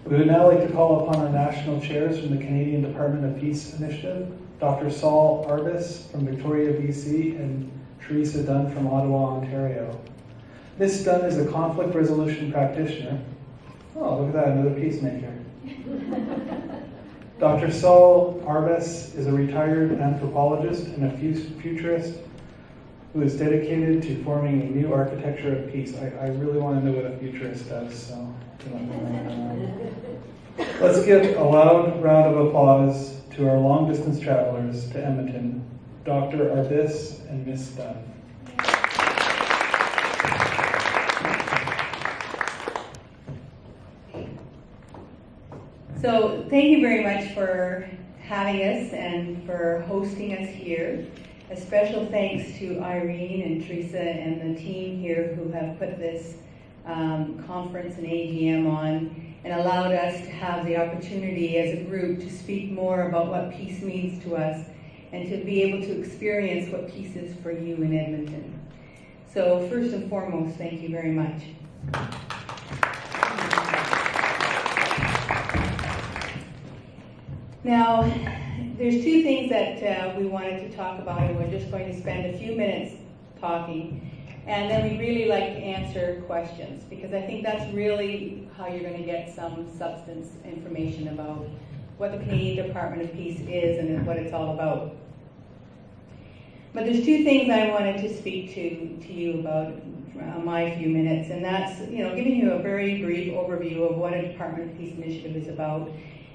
We would now like to call upon our national chairs from the Canadian Department of Peace Initiative, Dr. Saul Arbus from Victoria, BC, and Teresa Dunn from Ottawa, Ontario. Ms. Dunn is a conflict resolution practitioner. Oh, look at that, another peacemaker. Dr. Saul Arbus is a retired anthropologist and a futurist who is dedicated to forming a new architecture of peace. I really want to know what a futurist does, so let's give a loud round of applause to our long-distance travelers to Edmonton, Dr. Arbus and Ms. Dunn. So thank you very much for having us and for hosting us here. A special thanks to Irene and Teresa and the team here who have put this conference and AGM on and allowed us to have the opportunity as a group to speak more about what peace means to us and to be able to experience what peace is for you in Edmonton. So first and foremost, thank you very much. Now, there's two things that we wanted to talk about, and we're just going to spend a few minutes talking. And then we really like to answer questions, because I think that's really how you're going to get some substance information about what the Canadian Department of Peace is and what it's all about. But there's two things I wanted to speak to you about my few minutes, and that's giving you a very brief overview of what a Department of Peace initiative is about,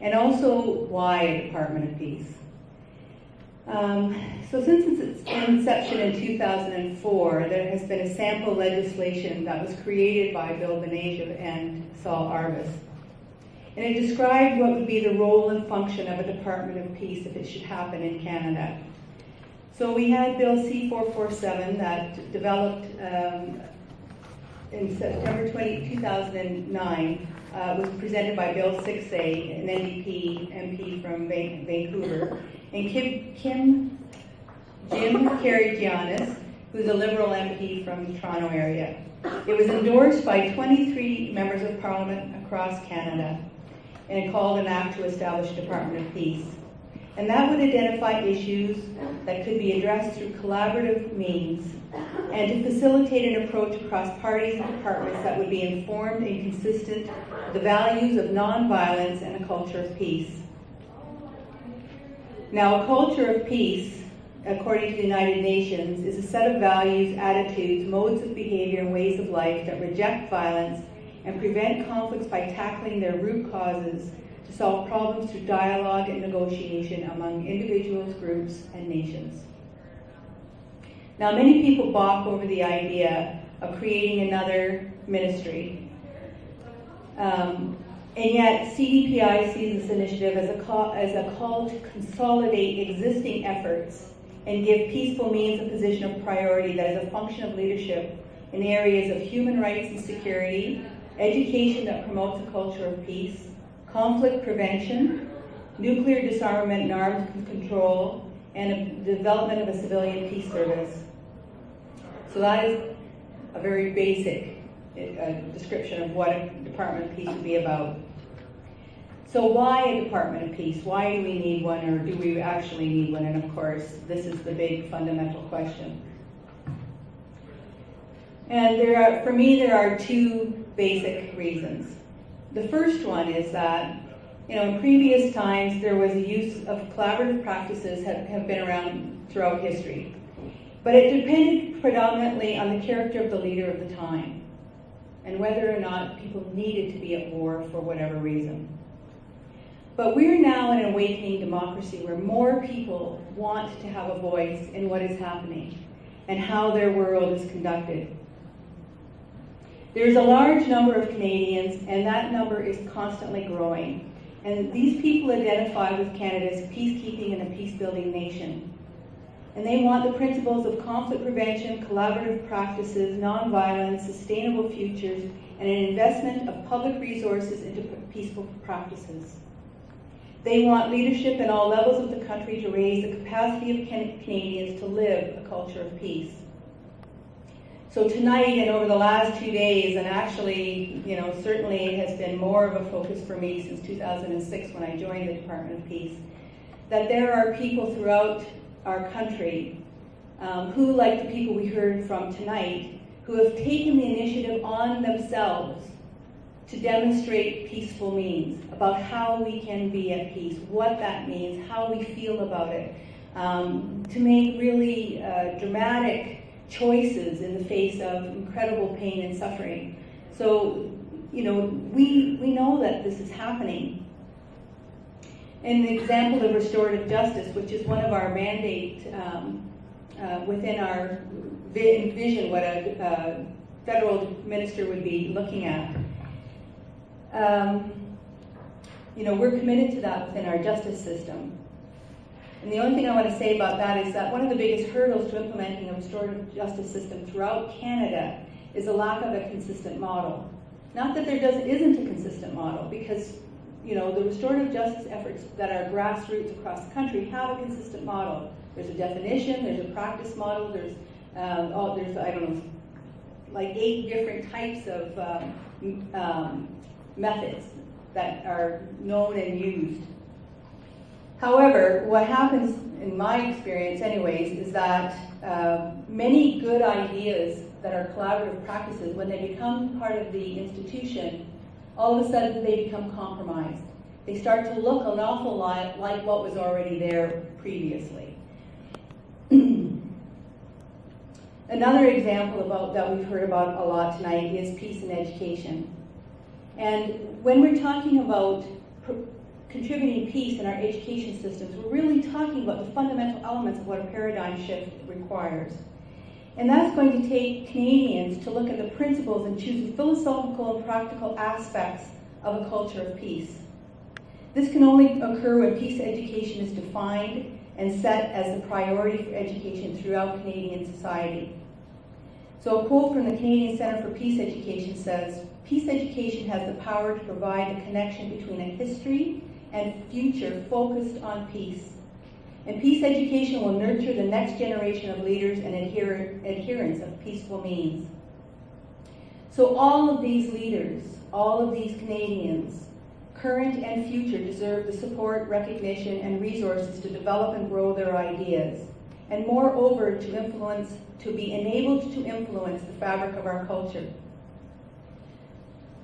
and also why a Department of Peace. So since its inception in 2004, there has been a sample legislation that was created by Bill Benaja and Saul Arbus. And it described what would be the role and function of a Department of Peace if it should happen in Canada. So we had Bill C-447 that developed in September 2009, was presented by Bill 6A, an NDP MP from Vancouver, and Jim Karygiannis, who's a Liberal MP from the Toronto area. It was endorsed by 23 members of Parliament across Canada, and it called an act to establish a Department of Peace. And that would identify issues that could be addressed through collaborative means and to facilitate an approach across parties and departments that would be informed and consistent with the values of nonviolence and a culture of peace. Now, a culture of peace, according to the United Nations, is a set of values, attitudes, modes of behavior, and ways of life that reject violence and prevent conflicts by tackling their root causes to solve problems through dialogue and negotiation among individuals, groups, and nations. Now, many people balk over the idea of creating another ministry. And yet, CDPI sees this initiative as a call to consolidate existing efforts and give peaceful means a position of priority that is a function of leadership in areas of human rights and security, education that promotes a culture of peace, conflict prevention, nuclear disarmament and arms control, and the development of a civilian peace service. So that is a very basic description of what a Department of Peace would be about. So why a Department of Peace? Why do we need one, or do we actually need one? And of course, this is the big fundamental question. And for me, there are two basic reasons. The first one is that, in previous times, there was a use of collaborative practices have been around throughout history. But it depended predominantly on the character of the leader of the time and whether or not people needed to be at war for whatever reason. But we're now in an awakening democracy where more people want to have a voice in what is happening and how their world is conducted. There's a large number of Canadians, and that number is constantly growing. And these people identify with Canada as a peacekeeping and a peace-building nation. And they want the principles of conflict prevention, collaborative practices, nonviolence, sustainable futures, and an investment of public resources into peaceful practices. They want leadership at all levels of the country to raise the capacity of Canadians to live a culture of peace. So tonight and over the last 2 days, and actually, certainly it has been more of a focus for me since 2006 when I joined the Department of Peace, that there are people throughout our country who, like the people we heard from tonight, who have taken the initiative on themselves to demonstrate peaceful means, about how we can be at peace, what that means, how we feel about it, to make really dramatic choices in the face of incredible pain and suffering. So, we know that this is happening. And the example of restorative justice, which is one of our mandate within our vision, what a federal minister would be looking at. We're committed to that within our justice system. And the only thing I want to say about that is that one of the biggest hurdles to implementing a restorative justice system throughout Canada is a lack of a consistent model. Not that there isn't a consistent model, because the restorative justice efforts that are grassroots across the country have a consistent model. There's a definition, there's a practice model, there's like 8 different types of methods that are known and used. However, what happens, in my experience anyways, is that many good ideas that are collaborative practices, when they become part of the institution, all of a sudden they become compromised. They start to look an awful lot like what was already there previously. Another example that we've heard about a lot tonight is peace and education. And when we're talking about contributing peace in our education systems, we're really talking about the fundamental elements of what a paradigm shift requires. And that's going to take Canadians to look at the principles and choose the philosophical and practical aspects of a culture of peace. This can only occur when peace education is defined and set as the priority for education throughout Canadian society. So a quote from the Canadian Centre for Peace Education says, "Peace education has the power to provide a connection between a history and future focused on peace. And peace education will nurture the next generation of leaders and adherents of peaceful means." So all of these leaders, all of these Canadians, current and future, deserve the support, recognition, and resources to develop and grow their ideas, and moreover to be enabled to influence the fabric of our culture.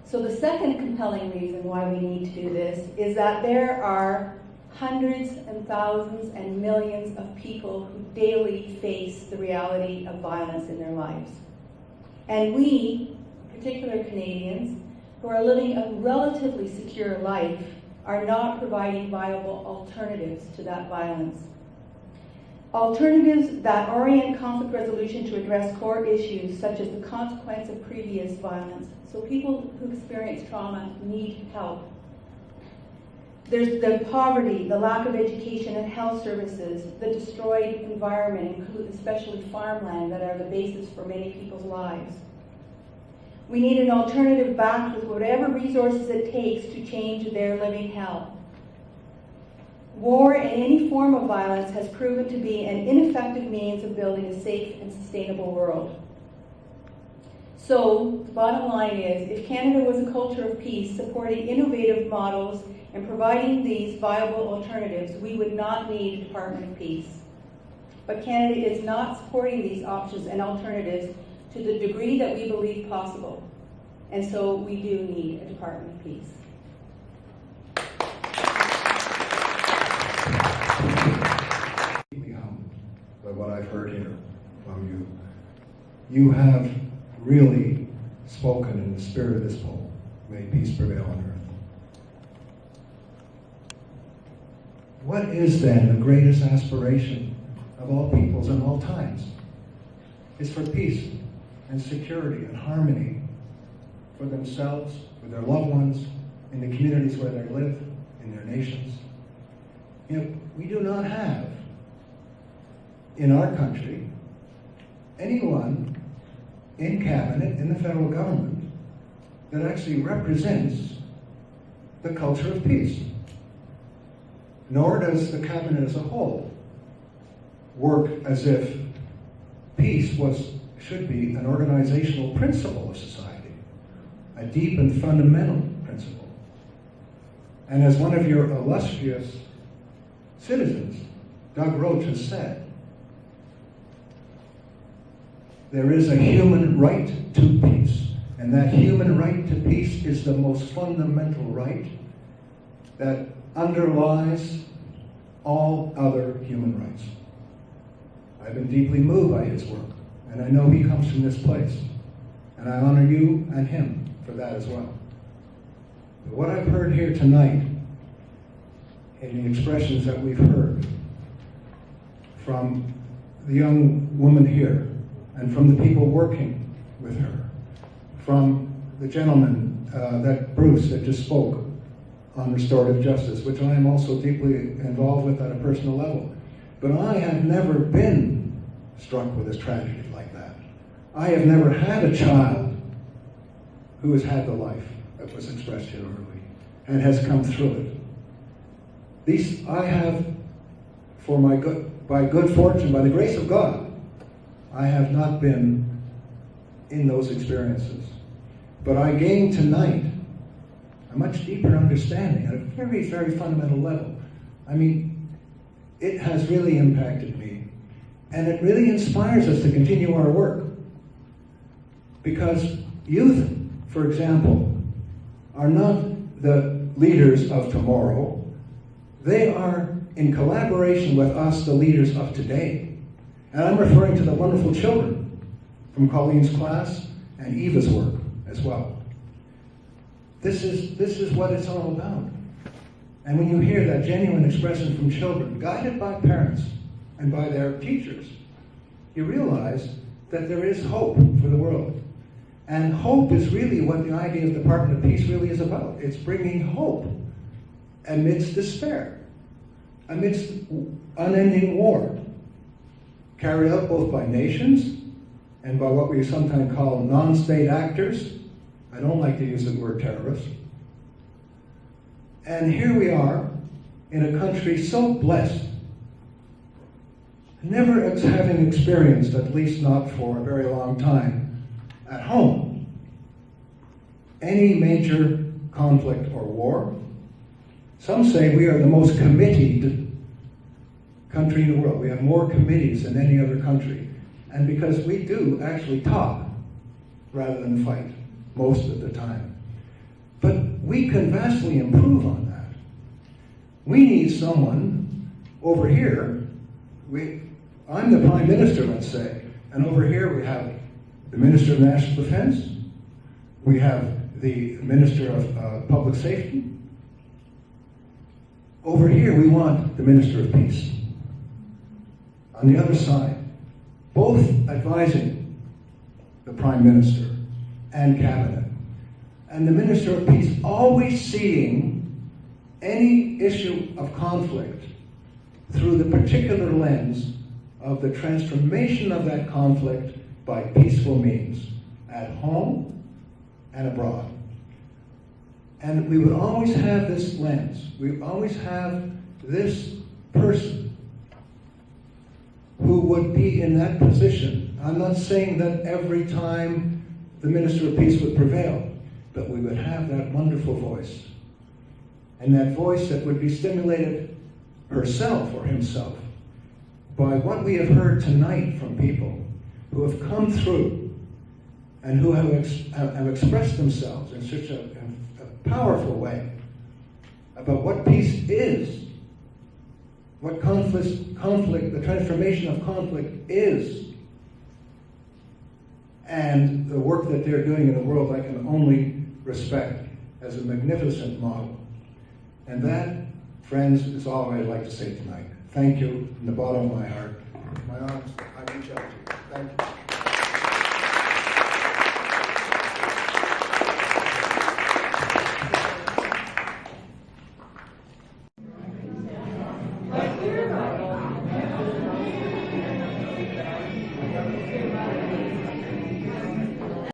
So the second compelling reason why we need to do this is that there are hundreds and thousands and millions of people who daily face the reality of violence in their lives. And we, particular Canadians, who are living a relatively secure life, are not providing viable alternatives to that violence. Alternatives that orient conflict resolution to address core issues such as the consequence of previous violence. So people who experience trauma need help. There's the poverty, the lack of education and health services, the destroyed environment, especially farmland, that are the basis for many people's lives. We need an alternative backed with whatever resources it takes to change their living hell. War and any form of violence has proven to be an ineffective means of building a safe and sustainable world. So, the bottom line is, if Canada was a culture of peace, supporting innovative models and providing these viable alternatives, we would not need a Department of Peace. But Canada is not supporting these options and alternatives to the degree that we believe possible. And so we do need a Department of Peace. Deeply humbled by what I've heard here from you. You have really spoken in the spirit of this poem, "May peace prevail on earth." What is then the greatest aspiration of all peoples in all times? It's for peace and security and harmony for themselves, with their loved ones, in the communities where they live, in their nations. Yet we do not have in our country anyone in cabinet, in the federal government, that actually represents the culture of peace. Nor does the cabinet as a whole work as if peace was should be an organizational principle of society, a deep and fundamental principle. And as one of your illustrious citizens, Doug Roach, has said, there is a human right to peace, and that human right to peace is the most fundamental right that underlies all other human rights. I've been deeply moved by his work, and I know he comes from this place, and I honor you and him for that as well. But what I've heard here tonight, in the expressions that we've heard from the young woman here, and from the people working with her, from the gentleman, that Bruce, that just spoke on restorative justice, which I am also deeply involved with at a personal level. But I have never been struck with a tragedy like that. I have never had a child who has had the life that was expressed here early and has come through it. These I have, by good fortune, by the grace of God, I have not been in those experiences. But I gained tonight a much deeper understanding at a very, very fundamental level. I mean, it has really impacted me. And it really inspires us to continue our work. Because youth, for example, are not the leaders of tomorrow. They are, in collaboration with us, the leaders of today. And I'm referring to the wonderful children from Colleen's class and Eva's work as well. This is what it's all about. And when you hear that genuine expression from children, guided by parents and by their teachers, you realize that there is hope for the world. And hope is really what the idea of the Department of Peace really is about. It's bringing hope amidst despair, amidst unending war, carried out both by nations and by what we sometimes call non-state actors. I don't like to use the word terrorist. And here we are in a country so blessed, never having experienced, at least not for a very long time, at home, any major conflict or war. Some say we are the most committed country in the world. We have more committees than any other country. And because we do actually talk rather than fight most of the time. But we can vastly improve on that. We need someone over here. I'm the Prime Minister, let's say, and over here we have the Minister of National Defense, we have the Minister of Public Safety. Over here we want the Minister of Peace. On the other side, both advising the Prime Minister and Cabinet, and the Minister of Peace always seeing any issue of conflict through the particular lens of the transformation of that conflict by peaceful means, at home and abroad. And we would always have this lens. We would always have this person who would be in that position. I'm not saying that every time the Minister of Peace would prevail, but we would have that wonderful voice. And that voice that would be stimulated herself or himself by what we have heard tonight from people who have come through and who have expressed themselves in such a powerful way about what peace is, what conflict, the transformation of conflict is, and the work that they're doing in the world I can only respect as a magnificent model. And that, friends, is all I'd like to say tonight. Thank you from the bottom of my heart. My arms, I reach out to you. Thank you.